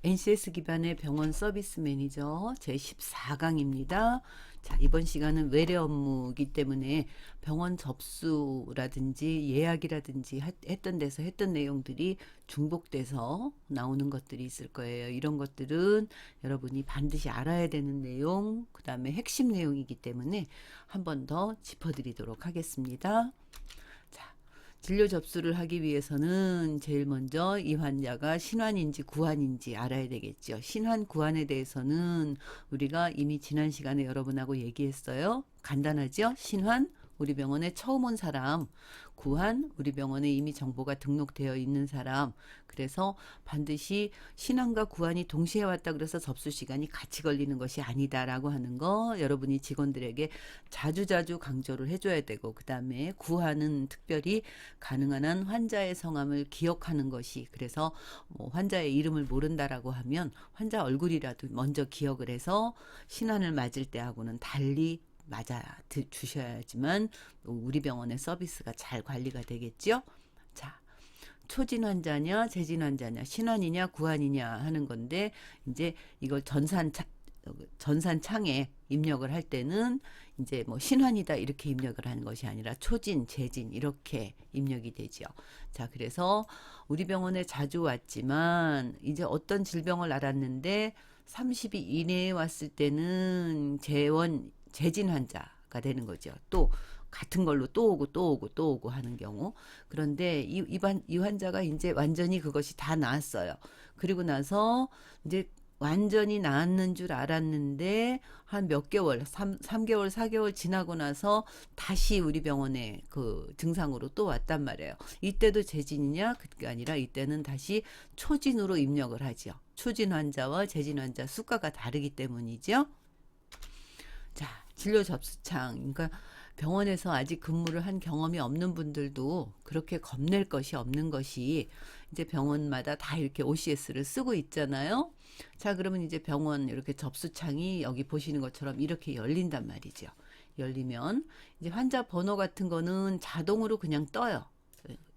NCS 기반의 병원 서비스 매니저 제 14강입니다. 자, 이번 시간은 외래 업무이기 때문에 병원 접수라든지 예약이라든지 했던 데서 했던 내용들이 중복돼서 나오는 것들이 있을 거예요. 이런 것들은 여러분이 반드시 알아야 되는 내용, 그 다음에 핵심 내용이기 때문에 한 번 더 짚어드리도록 하겠습니다. 진료 접수를 하기 위해서는 제일 먼저 이 환자가 신환인지 구환인지 알아야 되겠죠. 신환, 구환에 대해서는 우리가 이미 지난 시간에 여러분하고 얘기했어요. 간단하죠? 신환, 우리 병원에 처음 온 사람, 구환, 우리 병원에 이미 정보가 등록되어 있는 사람. 그래서 반드시 신환과 구환이 동시에 왔다 그래서 접수 시간이 같이 걸리는 것이 아니다라고 하는 거 여러분이 직원들에게 자주자주 강조를 해줘야 되고, 그 다음에 구환은 특별히 가능한 한 환자의 성함을 기억하는 것이, 그래서 뭐 환자의 이름을 모른다라고 하면 환자 얼굴이라도 먼저 기억을 해서 신환을 맞을 때하고는 달리 맞아 주셔야지만 우리 병원의 서비스가 잘 관리가 되겠죠. 자, 초진 환자냐 재진 환자냐 신환이냐 구환이냐 하는 건데, 이제 이걸 전산창에 입력을 할 때는 이제 뭐 신환이다 이렇게 입력을 하는 것이 아니라 초진, 재진 이렇게 입력이 되죠. 자, 그래서 우리 병원에 자주 왔지만 이제 어떤 질병을 알았는데 30일 이내에 왔을 때는 재진 환자가 되는 거죠. 또 같은 걸로 또 오고 또 오고 또 오고 하는 경우. 그런데 이 환자가 이제 완전히 그것이 다 나았어요. 그리고 나서 이제 완전히 나았는 줄 알았는데 한 몇 개월, 3개월, 4개월 지나고 나서 다시 우리 병원에 그 증상으로 또 왔단 말이에요. 이때도 재진이냐? 그게 아니라 이때는 다시 초진으로 입력을 하죠. 초진 환자와 재진 환자 수가가 다르기 때문이죠. 자, 진료 접수창. 그러니까 병원에서 아직 근무를 한 경험이 없는 분들도 그렇게 겁낼 것이 없는 것이, 이제 병원마다 다 이렇게 OCS를 쓰고 있잖아요. 자, 그러면 이제 병원 이렇게 접수창이 여기 보시는 것처럼 이렇게 열린단 말이죠. 열리면 이제 환자 번호 같은 거는 자동으로 그냥 떠요.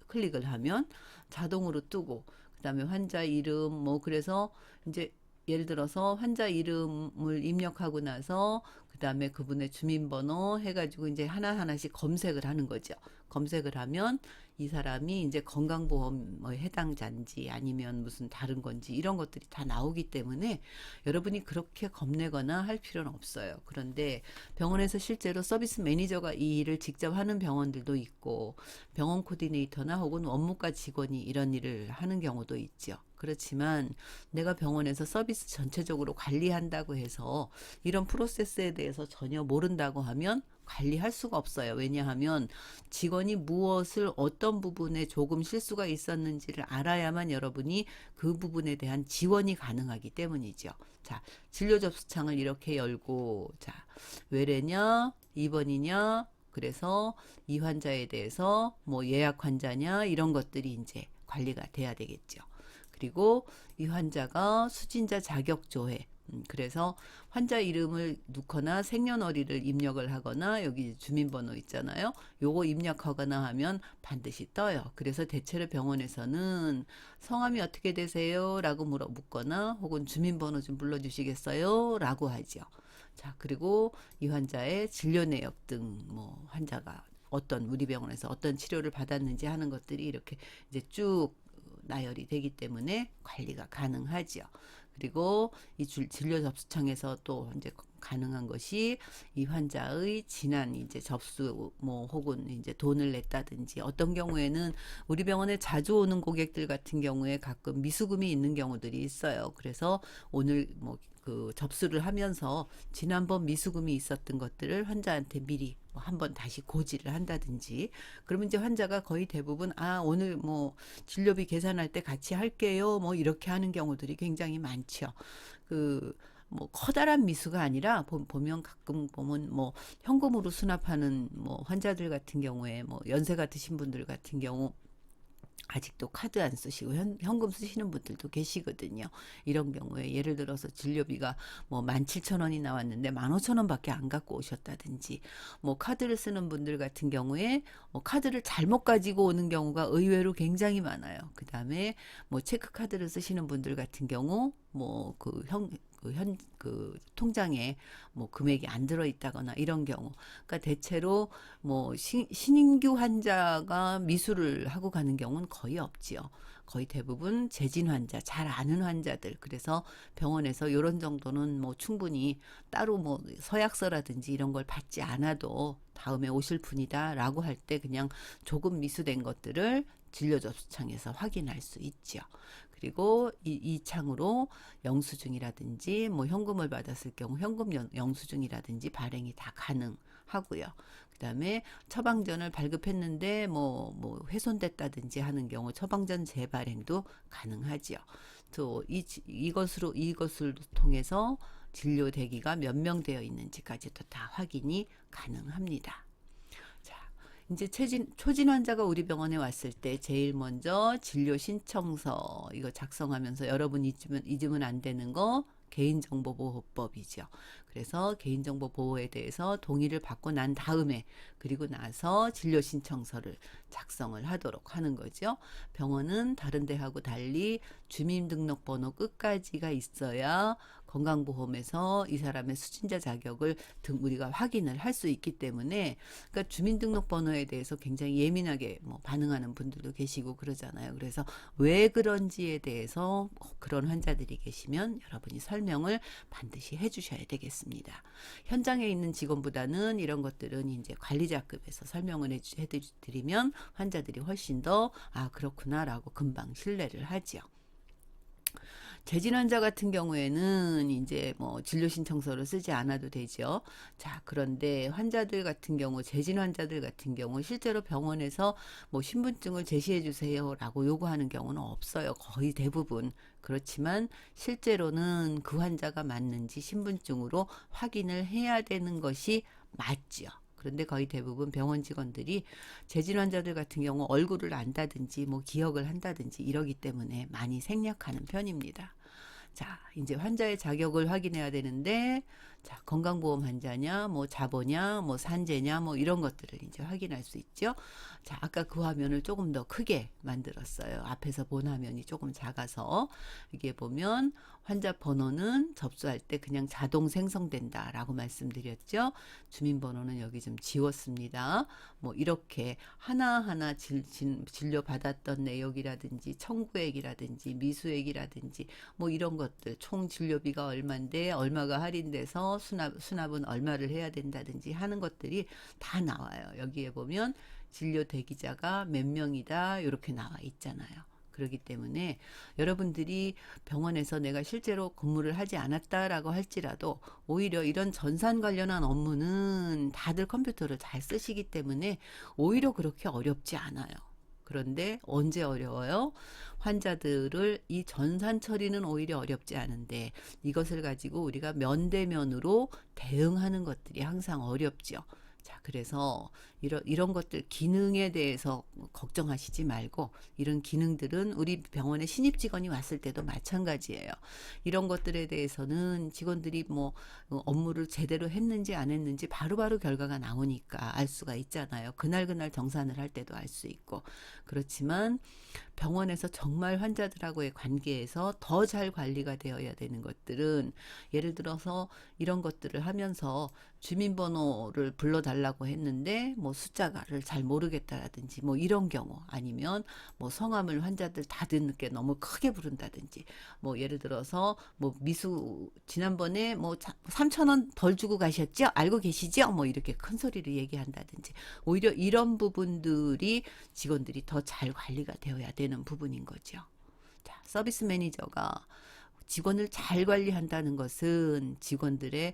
클릭을 하면 자동으로 뜨고, 그다음에 환자 이름 뭐, 그래서 이제 예를 들어서 환자 이름을 입력하고 나서 그다음에 그분의 주민번호 해가지고 이제 하나하나씩 검색을 하는 거죠. 검색을 하면 이 사람이 이제 건강보험에 해당자인지 아니면 무슨 다른 건지 이런 것들이 다 나오기 때문에 여러분이 그렇게 겁내거나 할 필요는 없어요. 그런데 병원에서 실제로 서비스 매니저가 이 일을 직접 하는 병원들도 있고, 병원 코디네이터나 혹은 원무과 직원이 이런 일을 하는 경우도 있죠. 그렇지만 내가 병원에서 서비스 전체적으로 관리한다고 해서 이런 프로세스에 대해서 전혀 모른다고 하면 관리할 수가 없어요. 왜냐하면 직원이 무엇을 어떤 부분에 조금 실수가 있었는지를 알아야만 여러분이 그 부분에 대한 지원이 가능하기 때문이죠. 자, 진료 접수창을 이렇게 열고, 자, 외래냐 입원이냐, 그래서 이 환자에 대해서 뭐 예약 환자냐 이런 것들이 이제 관리가 돼야 되겠죠. 그리고 이 환자가 수진자 자격 조회, 그래서 환자 이름을 넣거나 생년월일을 입력을 하거나 여기 주민번호 있잖아요. 요거 입력하거나 하면 반드시 떠요. 그래서 대체로 병원에서는 성함이 어떻게 되세요? 라고 묻거나 혹은 주민번호 좀 불러주시겠어요? 라고 하죠. 자, 그리고 이 환자의 진료 내역 등 뭐 환자가 어떤 우리 병원에서 어떤 치료를 받았는지 하는 것들이 이렇게 이제 쭉 나열이 되기 때문에 관리가 가능하죠. 그리고 이 진료 접수창에서 또 이제 가능한 것이 이 환자의 지난 이제 접수 뭐 혹은 이제 돈을 냈다든지, 어떤 경우에는 우리 병원에 자주 오는 고객들 같은 경우에 가끔 미수금이 있는 경우들이 있어요. 그래서 오늘 뭐 그 접수를 하면서 지난번 미수금이 있었던 것들을 환자한테 미리 한번 다시 고지를 한다든지, 그러면 이제 환자가 거의 대부분 오늘 뭐 진료비 계산할 때 같이 할게요 뭐 이렇게 하는 경우들이 굉장히 많죠. 뭐 커다란 미수가 아니라 보면 가끔 보면 뭐 현금으로 수납하는 뭐 환자들 같은 경우에 뭐 연세가 드신 분들 같은 경우 아직도 카드 안 쓰시고 현금 쓰시는 분들도 계시거든요. 이런 경우에 예를 들어서 진료비가 뭐 17,000원이 나왔는데 15,000원밖에 안 갖고 오셨다든지, 뭐 카드를 쓰는 분들 같은 경우에 뭐 카드를 잘못 가지고 오는 경우가 의외로 굉장히 많아요. 그 다음에 뭐 체크카드를 쓰시는 분들 같은 경우 뭐 그 통장에 뭐 금액이 안 들어 있다거나 이런 경우. 그러니까 대체로 뭐 신규 환자가 미수를 하고 가는 경우는 거의 없지요. 거의 대부분 재진 환자, 잘 아는 환자들. 그래서 병원에서 이런 정도는 뭐 충분히 따로 뭐 서약서라든지 이런 걸 받지 않아도 다음에 오실 분이다라고 할 때 그냥 조금 미수된 것들을 진료접수창에서 확인할 수 있죠. 그리고 이 창으로 영수증이라든지 뭐 현금을 받았을 경우 현금 영수증이라든지 발행이 다 가능하고요. 그다음에 처방전을 발급했는데 뭐 훼손됐다든지 하는 경우 처방전 재발행도 가능하지요. 또 이것을 통해서 진료 대기가 몇 명 되어 있는지까지도 다 확인이 가능합니다. 자, 이제 초진 환자가 우리 병원에 왔을 때 제일 먼저 진료 신청서 이거 작성하면서 여러분 잊으면 안 되는 거 개인정보보호법이죠. 그래서 개인정보 보호에 대해서 동의를 받고 난 다음에 그리고 나서 진료 신청서를 작성을 하도록 하는 거죠. 병원은 다른 데하고 달리 주민등록번호 끝까지가 있어야 건강보험에서 이 사람의 수진자 자격을 우리가 확인을 할 수 있기 때문에 그러니까 주민등록번호에 대해서 굉장히 예민하게 뭐 반응하는 분들도 계시고 그러잖아요. 그래서 왜 그런지에 대해서 그런 환자들이 계시면 여러분이 설명을 반드시 해주셔야 되겠습니다. 현장에 있는 직원보다는 이런 것들은 이제 관리자급에서 설명을 해드리면 환자들이 훨씬 더 그렇구나라고 금방 신뢰를 하죠. 재진 환자 같은 경우에는 이제 뭐 진료 신청서를 쓰지 않아도 되죠. 자, 그런데 환자들 같은 경우, 재진 환자들 같은 경우 실제로 병원에서 뭐 신분증을 제시해 주세요라고 요구하는 경우는 없어요. 거의 대부분. 그렇지만 실제로는 그 환자가 맞는지 신분증으로 확인을 해야 되는 것이 맞죠. 그런데 거의 대부분 병원 직원들이 재진 환자들 같은 경우 얼굴을 안다든지 뭐 기억을 한다든지 이러기 때문에 많이 생략하는 편입니다. 자, 이제 환자의 자격을 확인해야 되는데, 자, 건강보험 환자냐, 뭐 자보냐, 뭐 산재냐, 뭐 이런 것들을 이제 확인할 수 있죠. 자, 아까 그 화면을 조금 더 크게 만들었어요. 앞에서 본 화면이 조금 작아서 이게 보면 환자 번호는 접수할 때 그냥 자동 생성된다라고 말씀드렸죠. 주민번호는 여기 좀 지웠습니다. 뭐 이렇게 하나하나 진료 받았던 내역이라든지 청구액이라든지 미수액이라든지 뭐 이런 것들 총 진료비가 얼마인데 얼마가 할인돼서 수납은 얼마를 해야 된다든지 하는 것들이 다 나와요. 여기에 보면 진료 대기자가 몇 명이다 이렇게 나와 있잖아요. 그렇기 때문에 여러분들이 병원에서 내가 실제로 근무를 하지 않았다라고 할지라도 오히려 이런 전산 관련한 업무는 다들 컴퓨터를 잘 쓰시기 때문에 오히려 그렇게 어렵지 않아요. 그런데 언제 어려워요? 환자들을 이 전산 처리는 오히려 어렵지 않은데 이것을 가지고 우리가 면대면으로 대응하는 것들이 항상 어렵죠. 자, 그래서 이런 것들 기능에 대해서 걱정하시지 말고 이런 기능들은 우리 병원에 신입 직원이 왔을 때도 마찬가지예요. 이런 것들에 대해서는 직원들이 뭐 업무를 제대로 했는지 안 했는지 바로바로 결과가 나오니까 알 수가 있잖아요. 그날 정산을 할 때도 알 수 있고. 그렇지만 병원에서 정말 환자들하고의 관계에서 더 잘 관리가 되어야 되는 것들은 예를 들어서 이런 것들을 하면서 주민번호를 불러달라고 했는데 뭐 숫자를 잘 모르겠다라든지 뭐 이런 경우 아니면 뭐 성함을 환자들 다 듣게 너무 크게 부른다든지 뭐 예를 들어서 뭐 미수 지난번에 뭐 3,000원 덜 주고 가셨죠? 알고 계시죠? 뭐 이렇게 큰 소리로 얘기한다든지 오히려 이런 부분들이 직원들이 더 잘 관리가 되어야 되는 부분인 거죠. 자, 서비스 매니저가 직원을 잘 관리한다는 것은 직원들의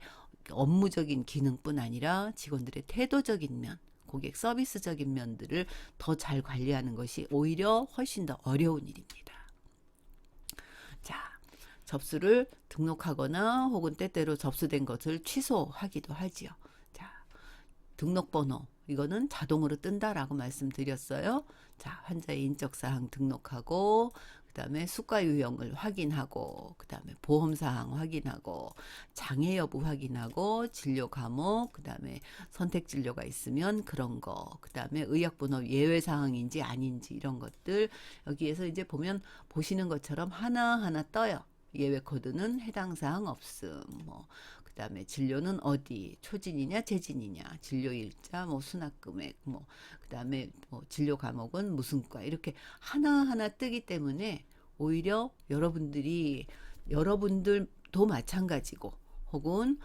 업무적인 기능뿐 아니라 직원들의 태도적인 면, 고객 서비스적인 면들을 더 잘 관리하는 것이 오히려 훨씬 더 어려운 일입니다. 자, 접수를 등록하거나 혹은 때때로 접수된 것을 취소하기도 하지요. 자, 등록번호 이거는 자동으로 뜬다라고 말씀드렸어요. 자, 환자의 인적사항 등록하고 그다음에 수가 유형을 확인하고 그다음에 보험사항 확인하고 장애 여부 확인하고 진료 과목 그다음에 선택 진료가 있으면 그런 거 그다음에 의약분업 예외 사항인지 아닌지 이런 것들 여기에서 이제 보시는 것처럼 하나하나 떠요. 예외 코드는 해당 사항 없음. 뭐 그다음에 진료는 어디, 초진이냐 재진이냐, 진료 일자, 뭐 수납 금액, 뭐 그다음에 뭐 진료 과목은 무슨 과, 이렇게 하나하나 뜨기 때문에 오히려 여러분들도 마찬가지고, 혹은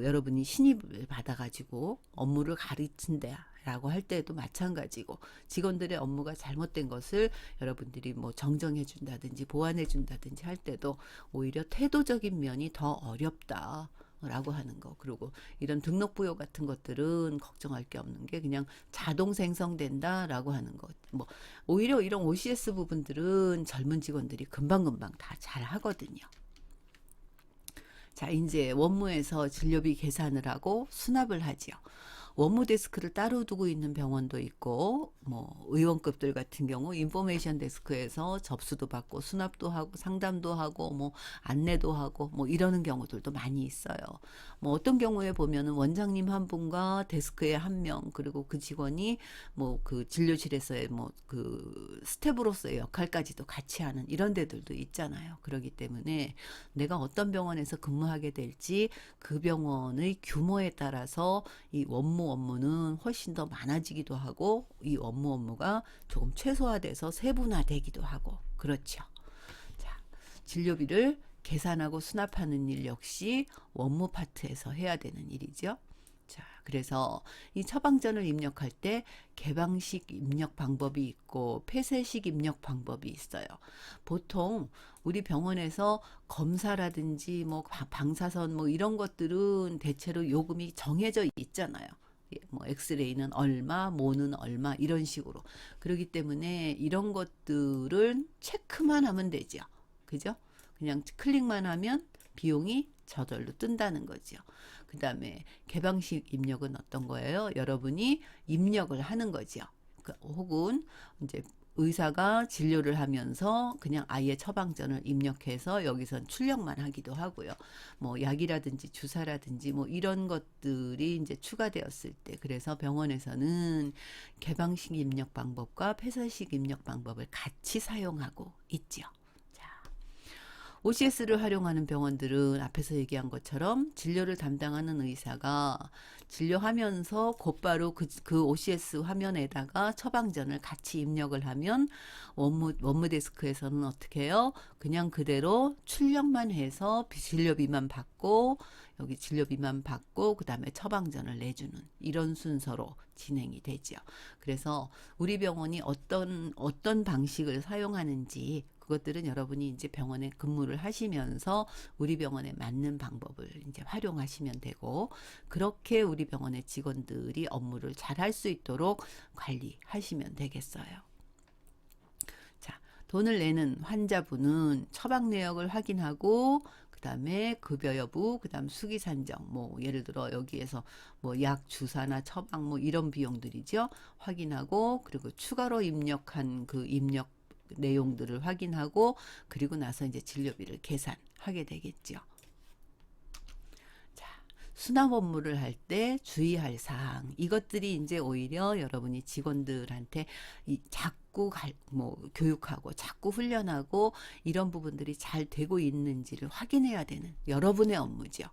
여러분이 신입을 받아가지고 업무를 가르친다라고 할 때도 마찬가지고, 직원들의 업무가 잘못된 것을 여러분들이 뭐 정정해 준다든지 보완해 준다든지 할 때도 오히려 태도적인 면이 더 어렵다 라고 하는 거. 그리고 이런 등록 부여 같은 것들은 걱정할 게 없는 게 그냥 자동 생성된다 라고 하는 것. 뭐 오히려 이런 OCS 부분들은 젊은 직원들이 금방금방 다 잘 하거든요. 자, 이제 원무에서 진료비 계산을 하고 수납을 하지요. 원무 데스크를 따로 두고 있는 병원도 있고, 뭐 의원급들 같은 경우 인포메이션 데스크에서 접수도 받고 수납도 하고 상담도 하고 뭐 안내도 하고 뭐 이러는 경우들도 많이 있어요. 뭐 어떤 경우에 보면은 원장님 한 분과 데스크에 한 명, 그리고 그 직원이 뭐 그 진료실에서의 뭐 그 스텝으로서의 역할까지도 같이 하는 이런 데들도 있잖아요. 그렇기 때문에 내가 어떤 병원에서 근무하게 될지 그 병원의 규모에 따라서 이 원무 업무는 훨씬 더 많아지기도 하고, 이 업무가 조금 최소화돼서 세분화되기도 하고 그렇죠. 자, 진료비를 계산하고 수납하는 일 역시 원무 파트에서 해야 되는 일이죠. 자, 그래서 이 처방전을 입력할 때 개방식 입력 방법이 있고 폐쇄식 입력 방법이 있어요. 보통 우리 병원에서 검사라든지 뭐 방사선 뭐 이런 것들은 대체로 요금이 정해져 있잖아요. 뭐 엑스레이는 얼마, 모는 얼마 이런 식으로. 그렇기 때문에 이런 것들은 체크만 하면 되죠. 그죠? 그냥 클릭만 하면 비용이 저절로 뜬다는 거죠. 그 다음에 개방식 입력은 어떤 거예요? 여러분이 입력을 하는 거죠. 혹은 이제 의사가 진료를 하면서 그냥 아예 처방전을 입력해서 여기선 출력만 하기도 하고요. 뭐 약이라든지 주사라든지 뭐 이런 것들이 이제 추가되었을 때, 그래서 병원에서는 개방식 입력 방법과 폐쇄식 입력 방법을 같이 사용하고 있죠. OCS를 활용하는 병원들은 앞에서 얘기한 것처럼 진료를 담당하는 의사가 진료하면서 곧바로 그 OCS 화면에다가 처방전을 같이 입력을 하면 원무 데스크에서는 어떻게 해요? 그냥 그대로 출력만 해서 진료비만 받고, 여기 진료비만 받고 그 다음에 처방전을 내주는 이런 순서로 진행이 되죠. 그래서 우리 병원이 어떤 방식을 사용하는지, 그것들은 여러분이 이제 병원에 근무를 하시면서 우리 병원에 맞는 방법을 이제 활용하시면 되고, 그렇게 우리 병원의 직원들이 업무를 잘 할 수 있도록 관리하시면 되겠어요. 자, 돈을 내는 환자분은 처방 내역을 확인하고, 그다음에 급여 여부, 그다음 수기 산정, 뭐 예를 들어 여기에서 뭐 약 주사나 처방 뭐 이런 비용들이죠. 확인하고, 그리고 추가로 입력한 그 입력 내용들을 확인하고, 그리고 나서 이제 진료비를 계산하게 되겠죠. 자, 수납 업무를 할 때 주의할 사항, 이것들이 이제 오히려 여러분이 직원들한테 자꾸 뭐 교육하고 자꾸 훈련하고 이런 부분들이 잘 되고 있는지를 확인해야 되는 여러분의 업무죠.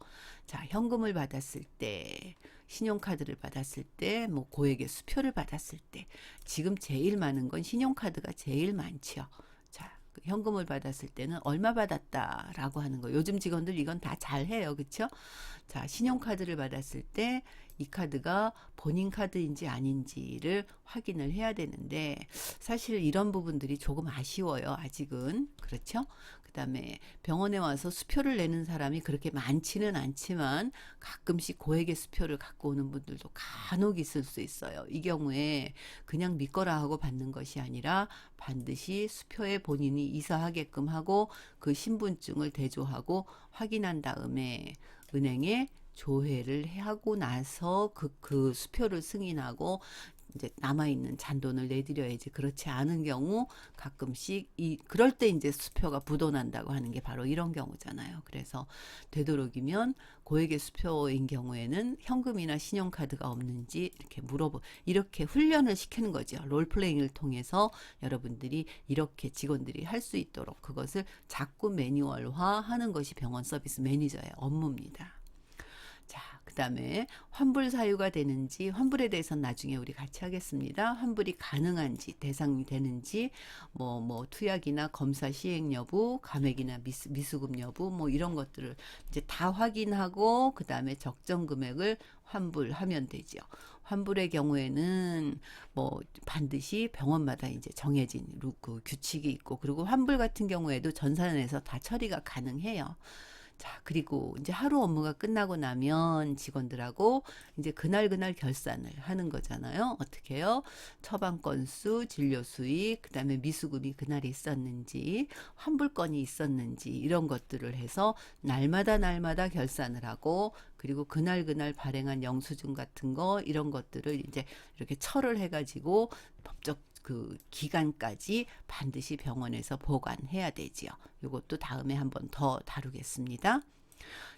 자, 현금을 받았을 때, 신용카드를 받았을 때, 뭐 고액의 수표를 받았을 때, 지금 제일 많은 건 신용카드가 제일 많죠. 자, 현금을 받았을 때는 얼마 받았다라고 하는 거. 요즘 직원들 이건 다 잘해요. 그렇죠? 자, 신용카드를 받았을 때 이 카드가 본인 카드인지 아닌지를 확인을 해야 되는데, 사실 이런 부분들이 조금 아쉬워요. 아직은. 그렇죠? 그 다음에 병원에 와서 수표를 내는 사람이 그렇게 많지는 않지만 가끔씩 고액의 수표를 갖고 오는 분들도 간혹 있을 수 있어요. 이 경우에 그냥 믿거라 하고 받는 것이 아니라 반드시 수표에 본인이 이사하게끔 하고 그 신분증을 대조하고 확인한 다음에 은행에 조회를 하고 나서 그 수표를 승인하고 이제 남아있는 잔돈을 내드려야지. 그렇지 않은 경우 가끔씩 그럴 때 이제 수표가 부도난다고 하는 게 바로 이런 경우잖아요. 그래서 되도록이면 고액의 수표인 경우에는 현금이나 신용카드가 없는지 이렇게 이렇게 훈련을 시키는 거죠. 롤플레잉을 통해서 여러분들이 이렇게 직원들이 할 수 있도록 그것을 자꾸 매뉴얼화 하는 것이 병원 서비스 매니저의 업무입니다. 자, 그 다음에 환불 사유가 되는지, 환불에 대해서는 나중에 우리 같이 하겠습니다. 환불이 가능한지, 대상이 되는지, 투약이나 검사 시행 여부, 감액이나 미수금 여부, 이런 것들을 이제 다 확인하고, 그 다음에 적정 금액을 환불하면 되죠. 환불의 경우에는 반드시 병원마다 이제 정해진 그 규칙이 있고, 그리고 환불 같은 경우에도 전산에서 다 처리가 가능해요. 자, 그리고 이제 하루 업무가 끝나고 나면 직원들하고 이제 그날 결산을 하는 거잖아요. 어떻게 해요? 처방 건수, 진료 수익, 그다음에 미수금이 그날에 있었는지, 환불건이 있었는지 이런 것들을 해서 날마다 결산을 하고, 그리고 그날 발행한 영수증 같은 거 이런 것들을 이제 이렇게 처를 해가지고 법적 그 기간까지 반드시 병원에서 보관해야 되지요. 이것도 다음에 한번 더 다루겠습니다.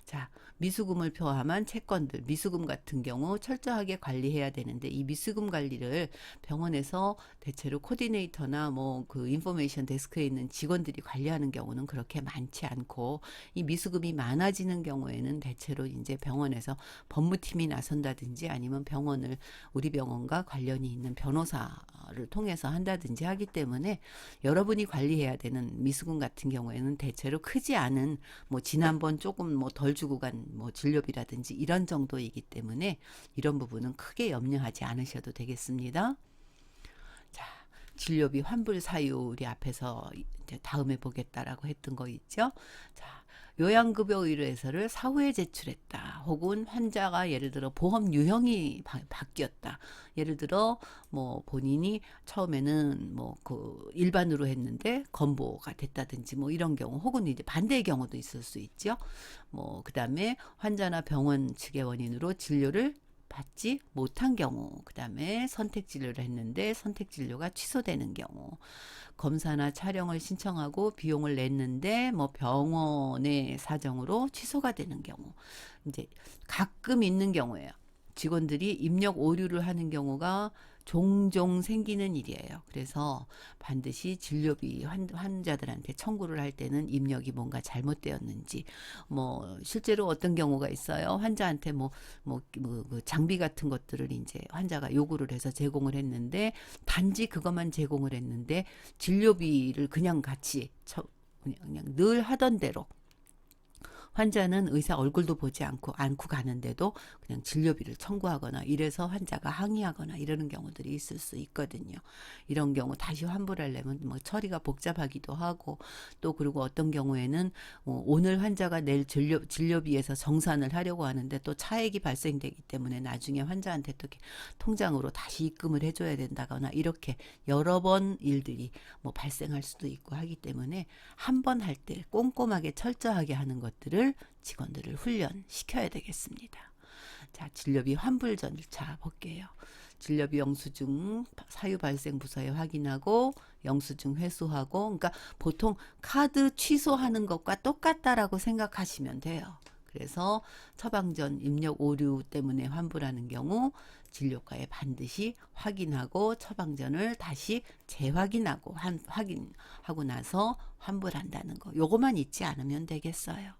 자, 미수금을 포함한 채권들, 미수금 같은 경우 철저하게 관리해야 되는데, 이 미수금 관리를 병원에서 대체로 코디네이터나 그 인포메이션 데스크에 있는 직원들이 관리하는 경우는 그렇게 많지 않고, 이 미수금이 많아지는 경우에는 대체로 이제 병원에서 법무팀이 나선다든지 아니면 우리 병원과 관련이 있는 변호사를 통해서 한다든지 하기 때문에, 여러분이 관리해야 되는 미수금 같은 경우에는 대체로 크지 않은 지난번 조금 덜 주고 간 진료비라든지 이런 정도이기 때문에 이런 부분은 크게 염려하지 않으셔도 되겠습니다. 자, 진료비 환불 사유 우리 앞에서 이제 다음에 보겠다라고 했던 거 있죠. 자, 요양급여 의뢰서를 사후에 제출했다. 혹은 환자가 예를 들어 보험 유형이 바뀌었다. 예를 들어 본인이 처음에는 그 일반으로 했는데 건보가 됐다든지 이런 경우, 혹은 이제 반대의 경우도 있을 수 있죠. 그다음에 환자나 병원 측의 원인으로 진료를 받지 못한 경우, 그 다음에 선택 진료를 했는데 선택 진료가 취소되는 경우, 검사나 촬영을 신청하고 비용을 냈는데 병원의 사정으로 취소가 되는 경우, 이제 가끔 있는 경우예요. 직원들이 입력 오류를 하는 경우가 종종 생기는 일이에요. 그래서 반드시 진료비 환자들한테 청구를 할 때는 입력이 뭔가 잘못되었는지, 실제로 어떤 경우가 있어요. 환자한테 그 장비 같은 것들을 이제 환자가 요구를 해서 제공을 했는데, 단지 그것만 제공을 했는데 진료비를 그냥 같이 그냥 늘 하던 대로, 환자는 의사 얼굴도 보지 않고 가는데도 그냥 진료비를 청구하거나 이래서 환자가 항의하거나 이러는 경우들이 있을 수 있거든요. 이런 경우 다시 환불하려면 처리가 복잡하기도 하고, 또 그리고 어떤 경우에는 오늘 환자가 낼 진료비에서 정산을 하려고 하는데 또 차액이 발생되기 때문에 나중에 환자한테 또 통장으로 다시 입금을 해줘야 된다거나, 이렇게 여러 번 일들이 발생할 수도 있고 하기 때문에 한 번 할 때 꼼꼼하게 철저하게 하는 것들을 직원들을 훈련시켜야 되겠습니다. 자, 진료비 환불 절차 볼게요. 진료비 영수증 사유 발생 부서에 확인하고 영수증 회수하고, 그러니까 보통 카드 취소하는 것과 똑같다라고 생각하시면 돼요. 그래서 처방 전 입력 오류 때문에 환불하는 경우 진료과에 반드시 확인하고 처방전을 다시 재확인하고 확인하고 나서 환불한다는 거, 요거만 잊지 않으면 되겠어요.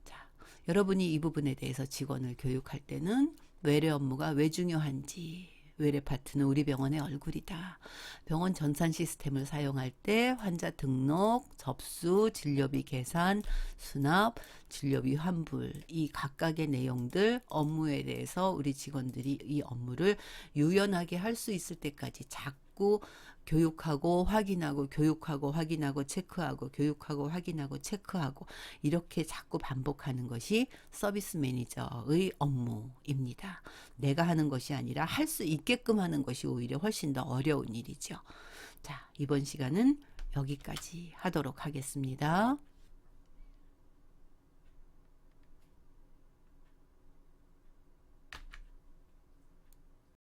자, 여러분이 이 부분에 대해서 직원을 교육할 때는 외래 업무가 왜 중요한지, 외래 파트는 우리 병원의 얼굴이다. 병원 전산 시스템을 사용할 때 환자 등록, 접수, 진료비 계산, 수납, 진료비 환불, 이 각각의 내용들, 업무에 대해서 우리 직원들이 이 업무를 유연하게 할 수 있을 때까지 자꾸 교육하고 확인하고 교육하고 확인하고 체크하고 교육하고 확인하고 체크하고, 이렇게 자꾸 반복하는 것이 서비스 매니저의 업무입니다. 내가 하는 것이 아니라 할 수 있게끔 하는 것이 오히려 훨씬 더 어려운 일이죠. 자, 이번 시간은 여기까지 하도록 하겠습니다.